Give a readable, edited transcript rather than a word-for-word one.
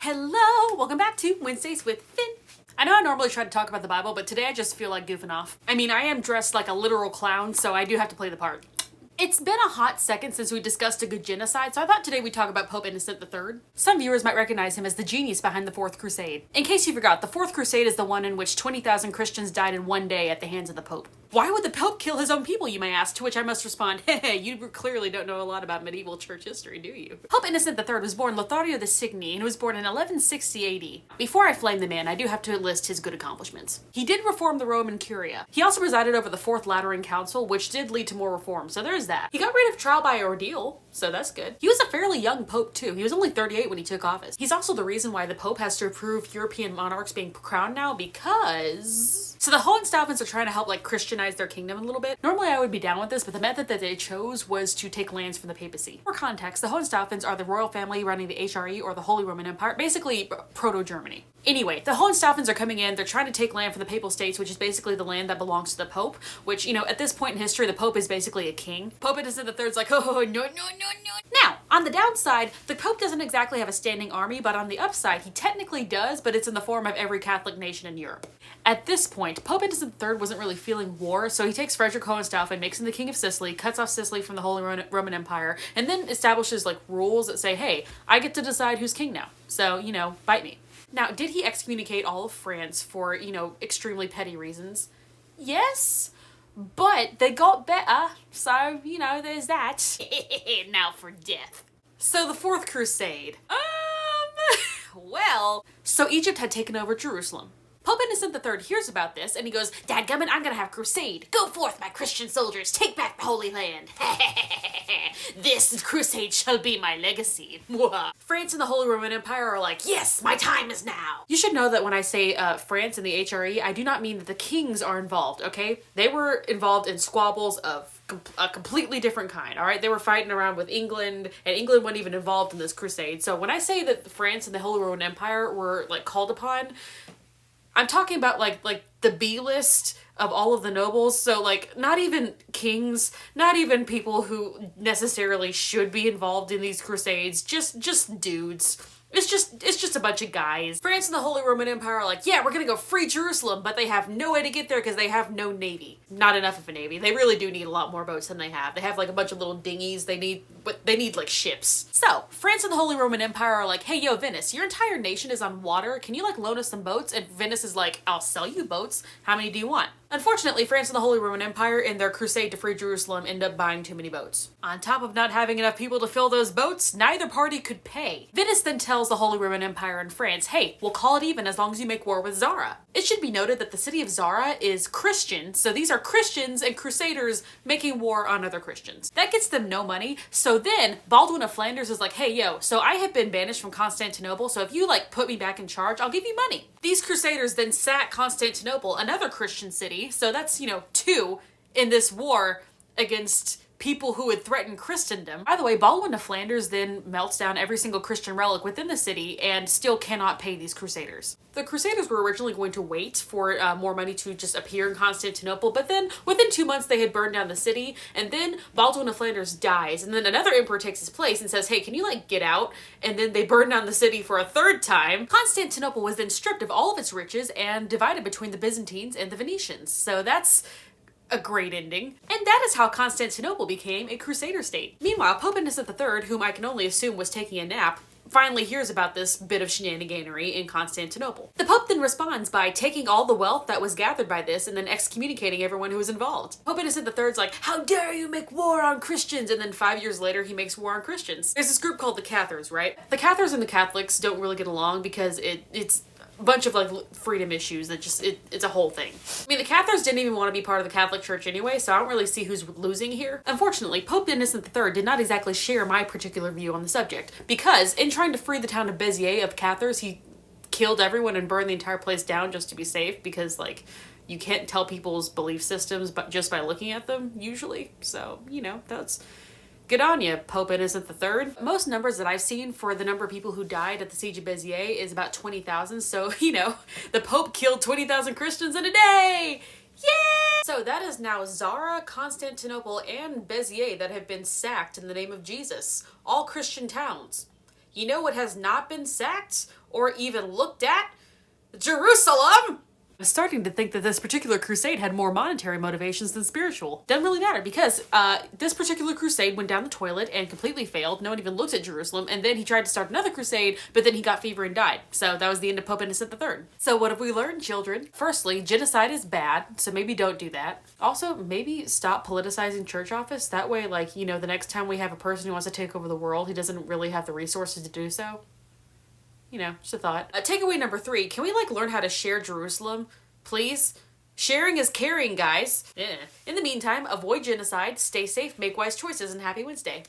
Hello! Welcome back to Wednesdays with Finn. I know I normally try to talk about the Bible, but today I just feel like goofing off. I mean, I am dressed like a literal clown, so I do have to play the part. It's been a hot second since we discussed a good genocide, so I thought today we'd talk about Pope Innocent III. Some viewers might recognize him as the genius behind the Fourth Crusade. In case you forgot, the Fourth Crusade is the one in which 20,000 Christians died in one day at the hands of the Pope. Why would the Pope kill his own people, you may ask, to which I must respond, hey, you clearly don't know a lot about medieval church history, do you? Pope Innocent III was born Lothario the Signy and was born in 1160 AD. Before I flame the man, I do have to list his good accomplishments. He did reform the Roman Curia. He also presided over the Fourth Lateran Council, which did lead to more reforms, so there's that. He got rid of trial by ordeal, so that's good. He was a fairly young Pope too. He was only 38 when he took office. He's also the reason why the Pope has to approve European monarchs being crowned now because... So the Hohenstaufens are trying to help Christianize their kingdom a little bit. Normally I would be down with this, but the method that they chose was to take lands from the papacy. For context, the Hohenstaufens are the royal family running the HRE, or the Holy Roman Empire, basically proto-Germany. Anyway, the Hohenstaufens are coming in, they're trying to take land from the Papal States, which is basically the land that belongs to the Pope, which, at this point in history, the Pope is basically a king. Pope Innocent III's like, oh, no. Now, on the downside, the Pope doesn't exactly have a standing army, but on the upside, he technically does, but it's in the form of every Catholic nation in Europe. At this point, Pope Innocent III wasn't really feeling war, so he takes Frederick Hohenstaufen, makes him the king of Sicily, cuts off Sicily from the Holy Roman Empire, and then establishes rules that say, hey, I get to decide who's king now. So, bite me. Now, did he excommunicate all of France for, extremely petty reasons? Yes, but they got better, so, there's that. Now for death. So the Fourth Crusade. So Egypt had taken over Jerusalem. Pope Innocent III hears about this and he goes, Dadgummit, I'm gonna have a crusade. Go forth, my Christian soldiers, take back the Holy Land. This crusade shall be my legacy. France and the Holy Roman Empire are like, yes, my time is now. You should know that when I say France and the HRE, I do not mean that the kings are involved, okay? They were involved in squabbles of a completely different kind, all right? They were fighting around with England, and England wasn't even involved in this crusade. So when I say that France and the Holy Roman Empire were called upon, I'm talking about like the B-list of all of the nobles, so not even kings, not even people who necessarily should be involved in these crusades, just dudes. It's just a bunch of guys. France and the Holy Roman Empire are like, yeah, we're gonna go free Jerusalem, but they have no way to get there because they have no navy. Not enough of a navy. They really do need a lot more boats than they have. They have a bunch of little dinghies. They need ships. So, France and the Holy Roman Empire are like, hey, yo, Venice, your entire nation is on water. Can you loan us some boats? And Venice is like, I'll sell you boats. How many do you want? Unfortunately, France and the Holy Roman Empire, in their crusade to free Jerusalem, end up buying too many boats. On top of not having enough people to fill those boats, neither party could pay. Venice then tells the Holy Roman Empire and France, hey, we'll call it even as long as you make war with Zara. It should be noted that the city of Zara is Christian, so these are Christians and Crusaders making war on other Christians. That gets them no money, so then Baldwin of Flanders is like, hey, yo, so I have been banished from Constantinople, so if you put me back in charge, I'll give you money. These Crusaders then sack Constantinople, another Christian city, so that's, two in this war against people who would threaten Christendom. By the way, Baldwin of Flanders then melts down every single Christian relic within the city and still cannot pay these Crusaders. The Crusaders were originally going to wait for more money to just appear in Constantinople, but then within 2 months they had burned down the city, and then Baldwin of Flanders dies, and then another emperor takes his place and says, hey, can you get out? And then they burn down the city for a third time. Constantinople was then stripped of all of its riches and divided between the Byzantines and the Venetians. So that's a great ending. And that is how Constantinople became a Crusader state. Meanwhile, Pope Innocent III, whom I can only assume was taking a nap, finally hears about this bit of shenaniganery in Constantinople. The Pope then responds by taking all the wealth that was gathered by this and then excommunicating everyone who was involved. Pope Innocent III's like, how dare you make war on Christians? And then 5 years later, he makes war on Christians. There's this group called the Cathars, right? The Cathars and the Catholics don't really get along because it's bunch of freedom issues that it's a whole thing. I mean, the Cathars didn't even want to be part of the Catholic Church anyway, so I don't really see who's losing here. Unfortunately, Pope Innocent III did not exactly share my particular view on the subject, because in trying to free the town of Béziers of Cathars, he killed everyone and burned the entire place down just to be safe, because you can't tell people's belief systems but just by looking at them usually. So, that's good on you, Pope Innocent III. Most numbers that I've seen for the number of people who died at the Siege of Béziers is about 20,000. So, the Pope killed 20,000 Christians in a day. Yeah! So that is now Zara, Constantinople, and Béziers that have been sacked in the name of Jesus. All Christian towns. You know what has not been sacked or even looked at Jerusalem. I'm starting to think that this particular crusade had more monetary motivations than spiritual. Doesn't really matter because this particular crusade went down the toilet and completely failed. No one even looked at Jerusalem. And then he tried to start another crusade, but then he got fever and died. So that was the end of Pope Innocent III. So what have we learned, children? Firstly, genocide is bad, so maybe don't do that. Also, maybe stop politicizing church office. That way, like, you know, the next time we have a person who wants to take over the world, he doesn't really have the resources to do so. You know, just a thought. Takeaway number 3, can we like learn how to share Jerusalem? Please? Sharing is caring, guys. In the meantime, avoid genocide, stay safe, make wise choices, and happy Wednesday.